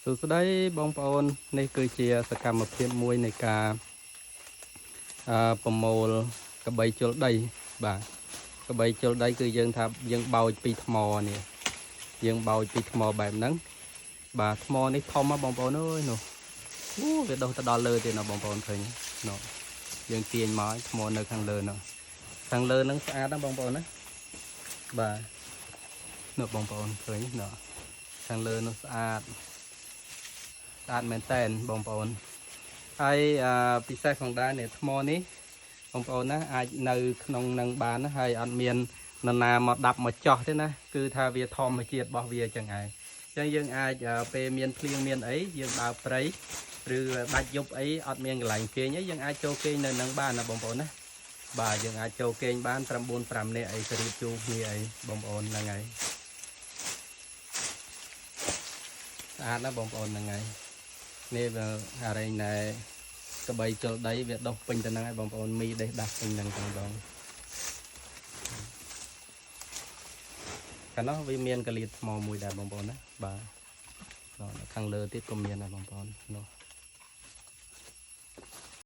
សួស្តីបងប្អូននេះគឺជាសកម្មភាពមួយនៃការប្រមូលកបីជលដីបាទកបីជលដីគឺយើងថាយើងបោចពីថ្មនេះយើងបោចពីថ្មបែបហ្នឹងបាទថ្មនេះធំណាបងប្អូនអើយនោះអូវាដុះទៅដល់លើទៀតណាបងប្អូនឃើញនោះយើងទាញមកថ្មនៅខាងលើនោះខាងលើហ្នឹងស្អាតណាបងប្អូនណាបាទនោះបងប្អូនឃើញនោះខាងលើនោះស្អាតមែនតែនបងប្អូនហើយពិសេសផងដែរនេះថ្មនេះបងប្អូនណាអាចនៅក្នុងនឹងបានណាហើយអត់មាននរណាមកដាប់មកចោះទេណាគឺថាវាធម្មជាតិរបស់វាចឹងឯងចឹងយើងអាចពេលមានភ្លៀងមានអីយើងដើរព្រៃឬដាច់យប់អីអត់មានកន្លែងគេងអីយើងអាចចូលគេងនៅនឹងបានណាបងប្អូនណាបាទយើងអាចចូលគេងបាន9-5នាក់អីទៅរៀបជួគ្នាអីបងប្អូនហ្នឹងហើយស្អាតណាបងប្អូនហ្នឹងហើយនេះវាអរិញណែកបីជលដីវាដុះពេញទៅហ្នឹងហើយបងប្អូនមីដេះដាស់ពេញហ្នឹងទាំងដងកាលនោះវាមានកលៀតថ្មមួយដែរបងប្អូនណាបាទខាងលើទៀតក៏មានដែរបងប្អូននោះ